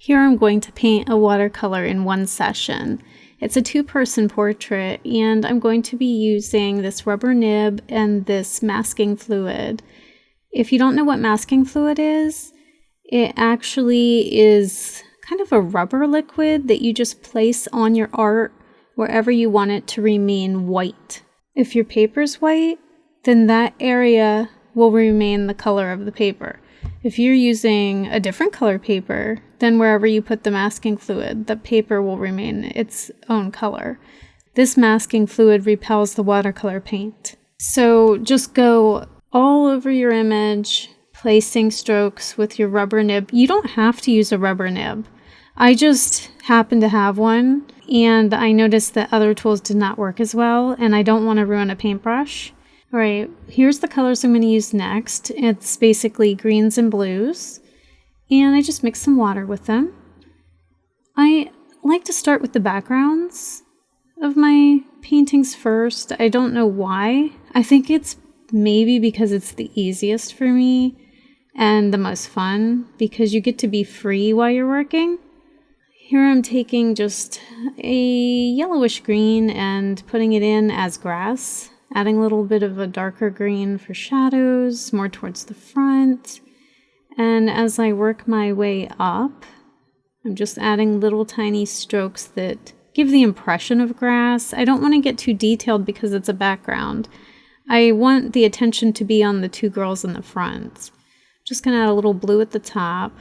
Here I'm going to paint a watercolor in one session. It's a two-person portrait, and I'm going to be using this rubber nib and this masking fluid. If you don't know what masking fluid is, it actually is kind of a rubber liquid that you just place on your art wherever you want it to remain white. If your paper's white, then that area will remain the color of the paper. If you're using a different color paper, then wherever you put the masking fluid, the paper will remain its own color. This masking fluid repels the watercolor paint. So just go all over your image, placing strokes with your rubber nib. You don't have to use a rubber nib. I just happen to have one, and I noticed that other tools did not work as well, and I don't want to ruin a paintbrush. All right, here's the colors I'm going to use next. It's basically greens and blues, and I just mix some water with them. I like to start with the backgrounds of my paintings first. I don't know why. I think it's maybe because it's the easiest for me and the most fun, because you get to be free while you're working. Here I'm taking just a yellowish green and putting it in as grass. Adding a little bit of a darker green for shadows, more towards the front. And as I work my way up, I'm just adding little tiny strokes that give the impression of grass. I don't want to get too detailed because it's a background. I want the attention to be on the two girls in the front. Just going to add a little blue at the top.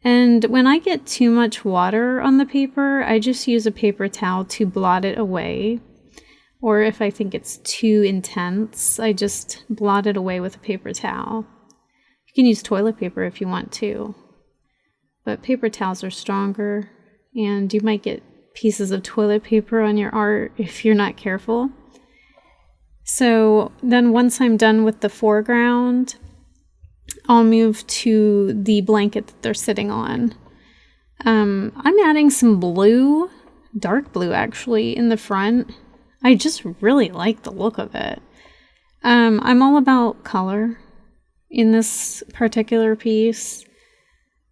And when I get too much water on the paper, I just use a paper towel to blot it away. Or if I think it's too intense, I just blot it away with a paper towel. You can use toilet paper if you want to, but paper towels are stronger, and you might get pieces of toilet paper on your art if you're not careful. So then once I'm done with the foreground, I'll move to the blanket that they're sitting on. I'm adding some blue, dark blue actually, in the front. I just really like the look of it. I'm all about color in this particular piece.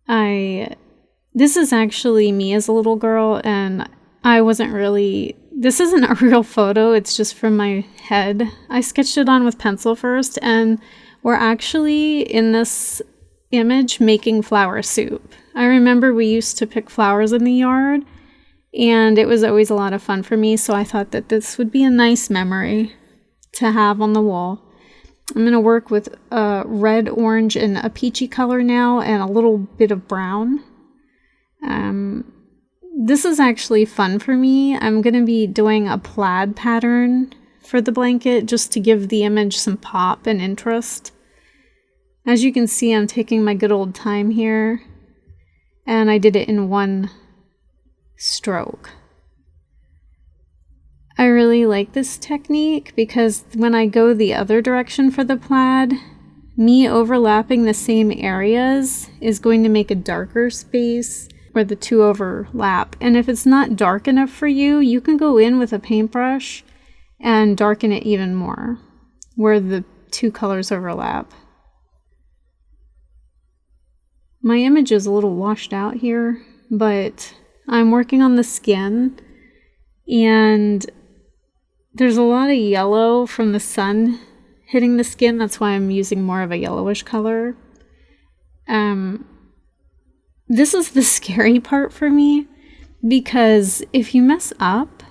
This is actually me as a little girl, and this isn't a real photo, it's just from my head. I sketched it on with pencil first, and we're actually in this image making flower soup. I remember we used to pick flowers in the yard, and it was always a lot of fun for me, so I thought that this would be a nice memory to have on the wall. I'm going to work with red, orange, and a peachy color now, and a little bit of brown. This is actually fun for me. I'm going to be doing a plaid pattern for the blanket just to give the image some pop and interest. As you can see, I'm taking my good old time here, and I did it in one stroke. I really like this technique because when I go the other direction for the plaid, me overlapping the same areas is going to make a darker space where the two overlap. And if it's not dark enough for you, you can go in with a paintbrush and darken it even more where the two colors overlap. My image is a little washed out here, but I'm working on the skin, and there's a lot of yellow from the sun hitting the skin. That's why I'm using more of a yellowish color. This is the scary part for me, because if you mess up,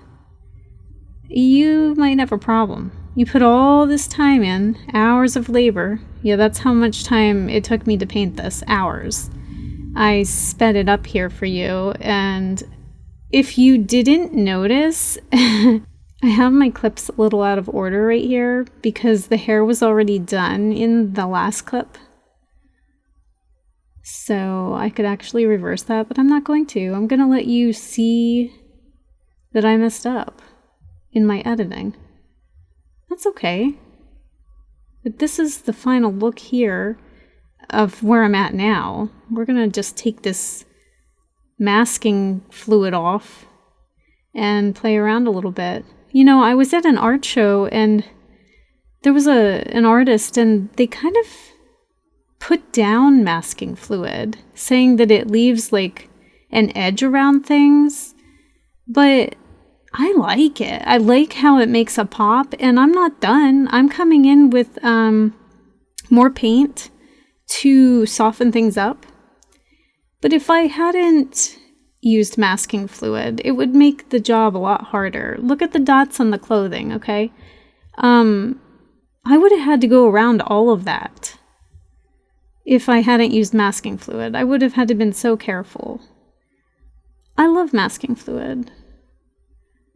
you might have a problem. You put all this time in, hours of labor. Yeah, that's how much time it took me to paint this, hours. I sped it up here for you, and if you didn't notice, I have my clips a little out of order right here because the hair was already done in the last clip. So I could actually reverse that, but I'm not going to. I'm going to let you see that I messed up in my editing. That's okay. But this is the final look here of where I'm at now. We're going to just take this masking fluid off and play around a little bit. You know, I was at an art show and there was an artist, and they kind of put down masking fluid, saying that it leaves like an edge around things, but I like it. I like how it makes a pop, and I'm not done. I'm coming in with more paint to soften things up. But if I hadn't used masking fluid, it would make the job a lot harder. Look at the dots on the clothing, okay? I would have had to go around all of that if I hadn't used masking fluid. I would have had to been so careful. I love masking fluid.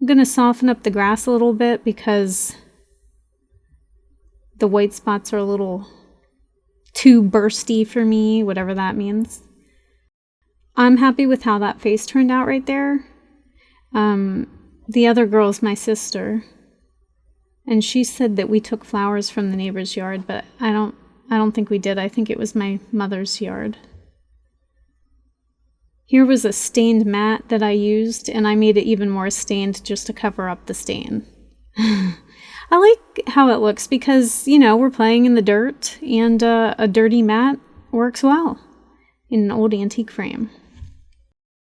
I'm going to soften up the grass a little bit because the white spots are a little too bursty for me, whatever that means. I'm happy with how that face turned out right there. The other girl's my sister, and she said that we took flowers from the neighbor's yard, but I don't think we did. I think it was my mother's yard. Here was a stained mat that I used, and I made it even more stained just to cover up the stain. I like how it looks because, you know, we're playing in the dirt, and a dirty mat works well in an old antique frame.